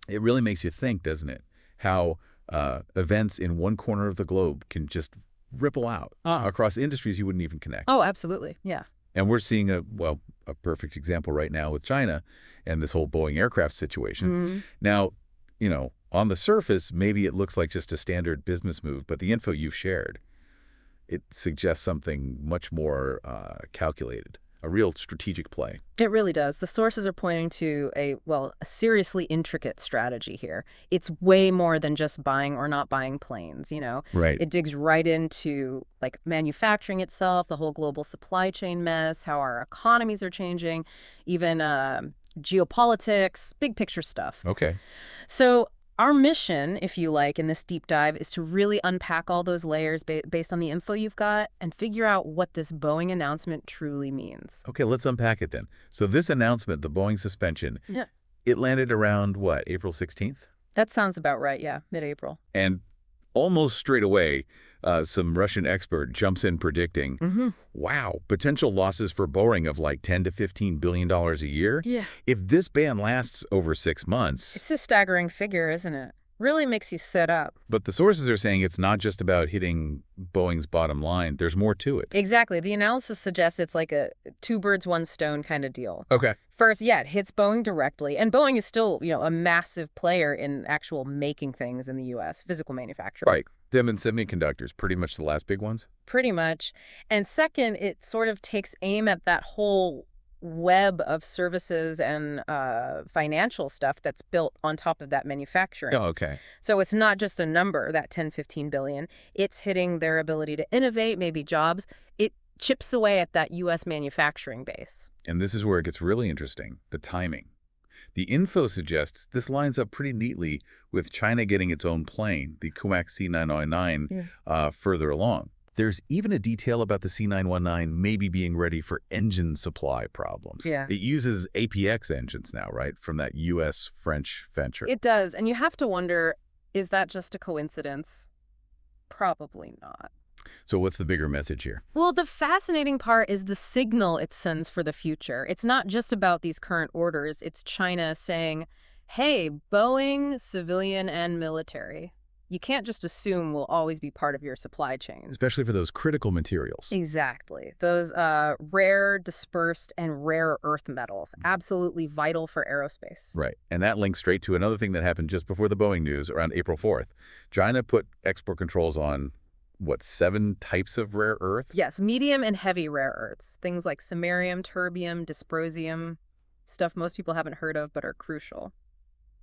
It really makes you think, doesn't it? How events in one corner of the globe can just ripple out across industries you wouldn't even connect. Oh, absolutely. Yeah. And we're seeing a perfect example right now with China and this whole Boeing aircraft situation. Mm-hmm. Now, on the surface, maybe it looks like just a standard business move, but the info you've shared, it suggests something much more calculated, a real strategic play. It really does. The sources are pointing to a seriously intricate strategy here. It's way more than just buying or not buying planes. Right. It digs right into like manufacturing itself, the whole global supply chain mess, how our economies are changing, even geopolitics, big picture stuff. Okay. So our mission, if you like, in this deep dive is to really unpack all those layers based on the info you've got and figure out what this Boeing announcement truly means. Okay, let's unpack it then. So this announcement, the Boeing suspension, Yeah. it landed around, what, April 16th? That sounds about right, yeah, mid-April. And almost straight away, some Russian expert jumps in predicting, wow, potential losses for Boeing of like $10 to $15 billion a year? Yeah. If this ban lasts over 6 months. It's a staggering figure, isn't it? Really makes you sit up. But the sources are saying it's not just about hitting Boeing's bottom line. There's more to it. Exactly. The analysis suggests it's like a two birds, one stone kind of deal. Okay. First, yeah, it hits Boeing directly. And Boeing is still, a massive player in actual making things in the U.S., physical manufacturing. Right. Them and semiconductors, pretty much the last big ones. Pretty much. And second, it sort of takes aim at that whole web of services and financial stuff that's built on top of that manufacturing. Oh, okay. So it's not just a number, that 10, 15 billion. It's hitting their ability to innovate, maybe jobs. It chips away at that U.S. manufacturing base. And this is where it gets really interesting, the timing. The info suggests this lines up pretty neatly with China getting its own plane, the Comac C919, further along. There's even a detail about the C919 maybe being ready for engine supply problems. Yeah. It uses APX engines now, right, from that U.S.-French venture. It does. And you have to wonder, is that just a coincidence? Probably not. So what's the bigger message here? Well, the fascinating part is the signal it sends for the future. It's not just about these current orders. It's China saying, hey, Boeing, civilian and military, you can't just assume we'll always be part of your supply chain. Especially for those critical materials. Exactly. Those rare, dispersed, and rare earth metals, absolutely vital for aerospace. Right. And that links straight to another thing that happened just before the Boeing news around April 4th. China put export controls on, 7 types of rare earths? Yes, medium and heavy rare earths. Things like samarium, terbium, dysprosium, stuff most people haven't heard of but are crucial.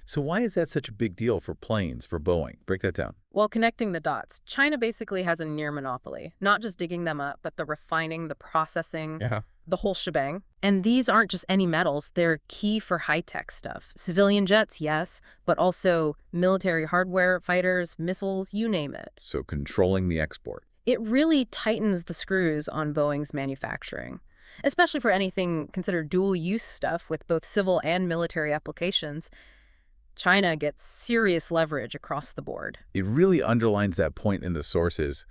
So why is that such a big deal for planes, for Boeing? Break that down. Well, connecting the dots, China basically has a near monopoly, not just digging them up, but the refining, the processing, the whole shebang. And these aren't just any metals, they're key for high-tech stuff. Civilian jets, yes, but also military hardware, fighters, missiles, you name it. So controlling the export. It really tightens the screws on Boeing's manufacturing, especially for anything considered dual-use stuff with both civil and military applications. China gets serious leverage across the board. It really underlines that point in the sources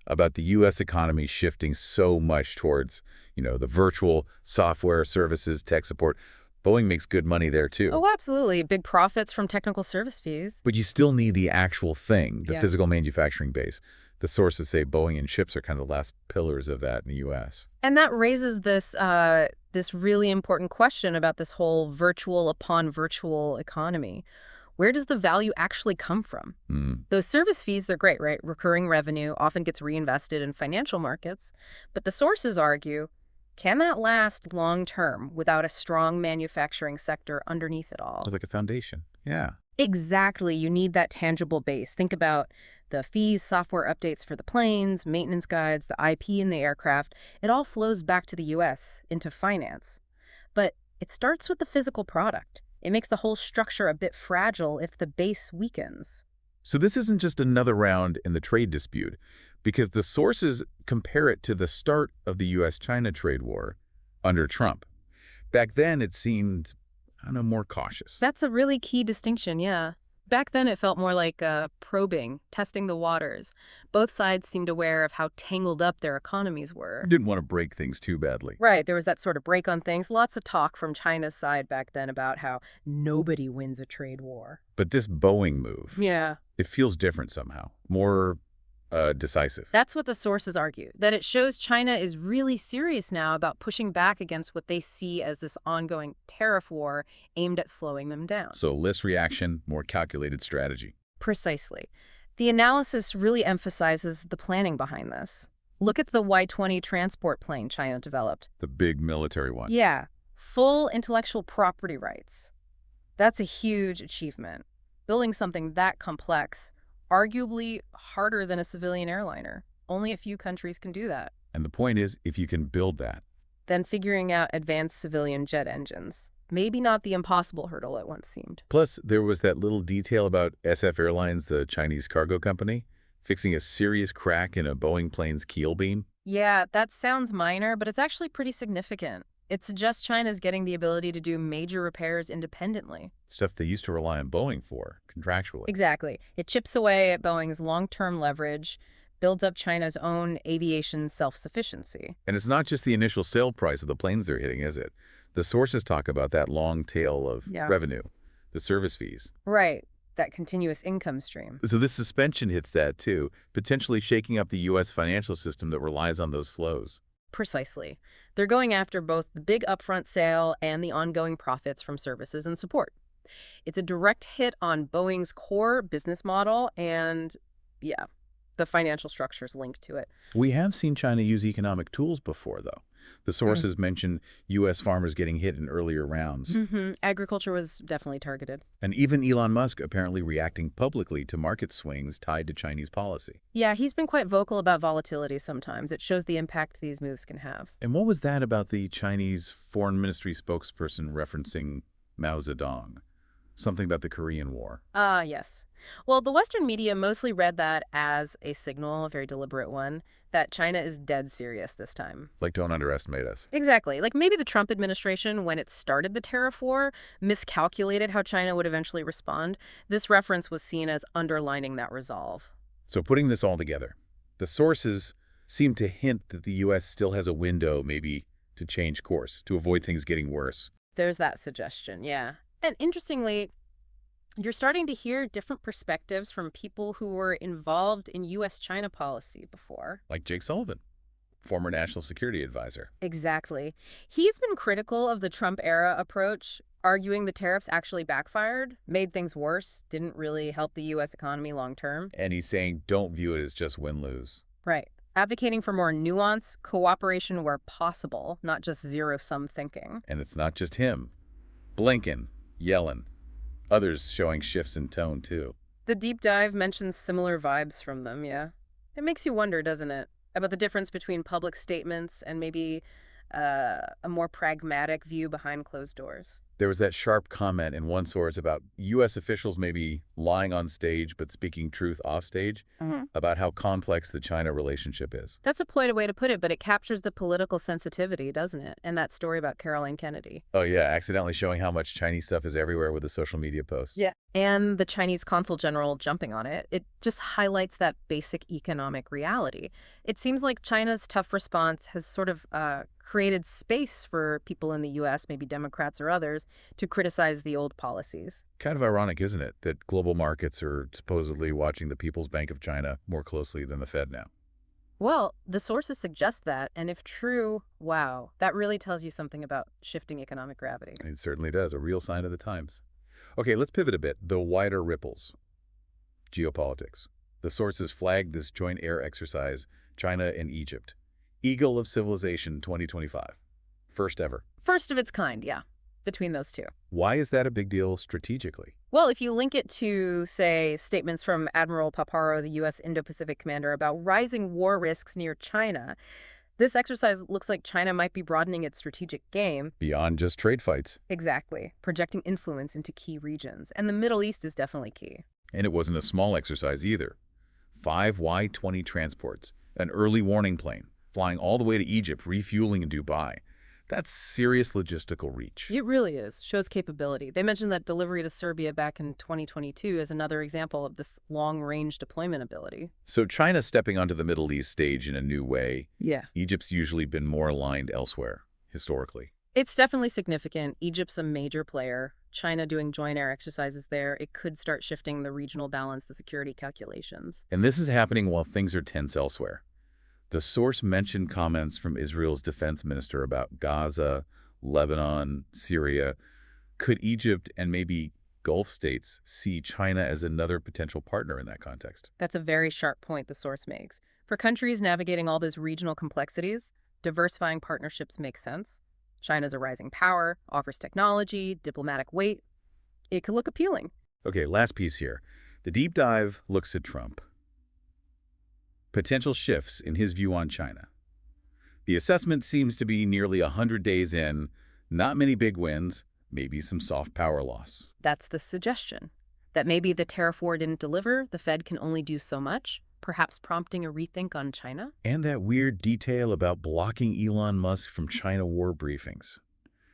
about the U.S. economy shifting so much towards, the virtual software services, tech support. Boeing makes good money there, too. Oh, absolutely. Big profits from technical service fees. But you still need the actual thing, the Yeah. physical manufacturing base. The sources say Boeing and ships are kind of the last pillars of that in the U.S. And that raises this really important question about this whole virtual upon virtual economy. Where does the value actually come from? Those service fees, they're great, right? Recurring revenue often gets reinvested in financial markets. But the sources argue, can that last long term without a strong manufacturing sector underneath it all? It's like a foundation. Yeah. Exactly. You need that tangible base. Think about the fees, software updates for the planes, maintenance guides, the IP in the aircraft. It all flows back to the U.S. into finance. But it starts with the physical product. It makes the whole structure a bit fragile if the base weakens. So this isn't just another round in the trade dispute, because the sources compare it to the start of the U.S.-China trade war under Trump. Back then, it seemed, more cautious. That's a really key distinction, yeah. Back then, it felt more like probing, testing the waters. Both sides seemed aware of how tangled up their economies were. Didn't want to break things too badly. Right, there was that sort of break on things. Lots of talk from China's side back then about how nobody wins a trade war. But this Boeing move, Yeah. it feels different somehow, more decisive. That's what the sources argue, that it shows China is really serious now about pushing back against what they see as this ongoing tariff war aimed at slowing them down. So less reaction, more calculated strategy. Precisely. The analysis really emphasizes the planning behind this. Look at the Y-20 transport plane China developed. The big military one. Yeah, full intellectual property rights. That's a huge achievement. Building something that complex, arguably harder than a civilian airliner. Only a few countries can do that. And the point is, if you can build that, Then figuring out advanced civilian jet engines. Maybe not the impossible hurdle it once seemed. Plus, there was that little detail about SF Airlines, the Chinese cargo company, fixing a serious crack in a Boeing plane's keel beam. Yeah, that sounds minor, but it's actually pretty significant. It suggests China's getting the ability to do major repairs independently. Stuff they used to rely on Boeing for, contractually. Exactly. It chips away at Boeing's long-term leverage, builds up China's own aviation self-sufficiency. And it's not just the initial sale price of the planes they're hitting, is it? The sources talk about that long tail of revenue, the service fees. Right. That continuous income stream. So this suspension hits that too, potentially shaking up the U.S. financial system that relies on those flows. Precisely. They're going after both the big upfront sale and the ongoing profits from services and support. It's a direct hit on Boeing's core business model and, yeah, the financial structures linked to it. We have seen China use economic tools before, though. The sources mention U.S. farmers getting hit in earlier rounds. Agriculture was definitely targeted. And even Elon Musk apparently reacting publicly to market swings tied to Chinese policy. Yeah, he's been quite vocal about volatility sometimes. It shows the impact these moves can have. And what was that about the Chinese foreign ministry spokesperson referencing Mao Zedong? Something about the Korean War. Yes. Well, the Western media mostly read that as a signal, a very deliberate one, that China is dead serious this time. Like, don't underestimate us. Exactly. Like maybe the Trump administration, when it started the tariff war, miscalculated how China would eventually respond. This reference was seen as underlining that resolve. So putting this all together, the sources seem to hint that the U.S. still has a window, maybe, to change course, to avoid things getting worse. There's that suggestion, yeah. And interestingly, you're starting to hear different perspectives from people who were involved in U.S.-China policy before. Like Jake Sullivan, former national security advisor. Exactly. He's been critical of the Trump-era approach, arguing the tariffs actually backfired, made things worse, didn't really help the U.S. economy long-term. And he's saying don't view it as just win-lose. Right. Advocating for more nuance, cooperation where possible, not just zero-sum thinking. And it's not just him. Blinken, Yellen, others showing shifts in tone, too. The deep dive mentions similar vibes from them, yeah. It makes you wonder, doesn't it, about the difference between public statements and maybe a more pragmatic view behind closed doors. There was that sharp comment in one source about U.S. officials maybe lying on stage but speaking truth off stage about how complex the China relationship is. That's a pointed way to put it, but it captures the political sensitivity, doesn't it? And that story about Caroline Kennedy. Oh, yeah, accidentally showing how much Chinese stuff is everywhere with the social media posts. Yeah. And the Chinese consul general jumping on it. It just highlights that basic economic reality. It seems like China's tough response has sort of created space for people in the U.S., maybe Democrats or others, to criticize the old policies. Kind of ironic, isn't it, that global markets are supposedly watching the People's Bank of China more closely than the Fed now? Well, the sources suggest that, and if true, wow, that really tells you something about shifting economic gravity. It certainly does, a real sign of the times. Okay, let's pivot a bit. The wider ripples. Geopolitics. The sources flagged this joint air exercise, China and Egypt. Eagle of Civilization 2025. First ever. First of its kind, yeah, between those two. Why is that a big deal strategically? Well, if you link it to, say, statements from Admiral Paparo, the U.S. Indo-Pacific commander, about rising war risks near China, this exercise looks like China might be broadening its strategic game. Beyond just trade fights. Exactly. Projecting influence into key regions. And the Middle East is definitely key. And it wasn't a small exercise either. 5 Y-20 transports, an early warning plane, flying all the way to Egypt, refueling in Dubai. That's serious logistical reach. It really is. Shows capability. They mentioned that delivery to Serbia back in 2022 is another example of this long-range deployment ability. So China's stepping onto the Middle East stage in a new way. Yeah. Egypt's usually been more aligned elsewhere, historically. It's definitely significant. Egypt's a major player. China doing joint air exercises there. It could start shifting the regional balance, the security calculations. And this is happening while things are tense elsewhere. The source mentioned comments from Israel's defense minister about Gaza, Lebanon, Syria. Could Egypt and maybe Gulf states see China as another potential partner in that context? That's a very sharp point the source makes. For countries navigating all those regional complexities, diversifying partnerships makes sense. China's a rising power, offers technology, diplomatic weight. It could look appealing. Okay, last piece here. The deep dive looks at Trump. Potential shifts in his view on China. The assessment seems to be nearly 100 days in, not many big wins, maybe some soft power loss. That's the suggestion. That maybe the tariff war didn't deliver, the Fed can only do so much, perhaps prompting a rethink on China? And that weird detail about blocking Elon Musk from China war briefings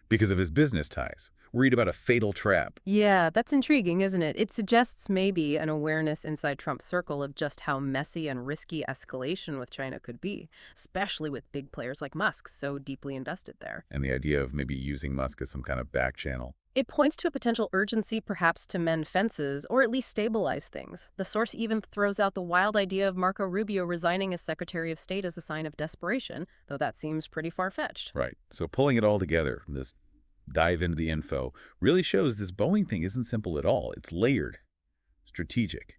because of his business ties, worried about a fatal trap. Yeah, that's intriguing, isn't it? It suggests maybe an awareness inside Trump's circle of just how messy and risky escalation with China could be, especially with big players like Musk so deeply invested there. And the idea of maybe using Musk as some kind of back channel. It points to a potential urgency perhaps to mend fences or at least stabilize things. The source even throws out the wild idea of Marco Rubio resigning as Secretary of State as a sign of desperation, though that seems pretty far-fetched. Right. So pulling it all together, this dive into the info, really shows this Boeing thing isn't simple at all. It's layered, strategic,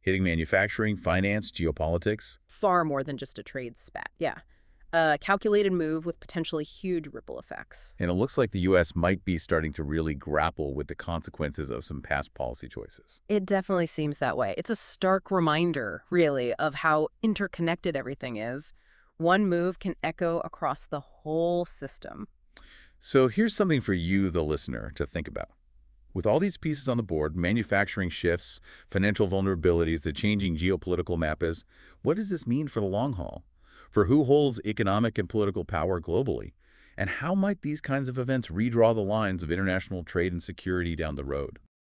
hitting manufacturing, finance, geopolitics. Far more than just a trade spat, yeah. A calculated move with potentially huge ripple effects. And it looks like the U.S. might be starting to really grapple with the consequences of some past policy choices. It definitely seems that way. It's a stark reminder, really, of how interconnected everything is. One move can echo across the whole system. So here's something for you, the listener, to think about. With all these pieces on the board, manufacturing shifts, financial vulnerabilities, the changing geopolitical map is, what does this mean for the long haul? For who holds economic and political power globally? And how might these kinds of events redraw the lines of international trade and security down the road?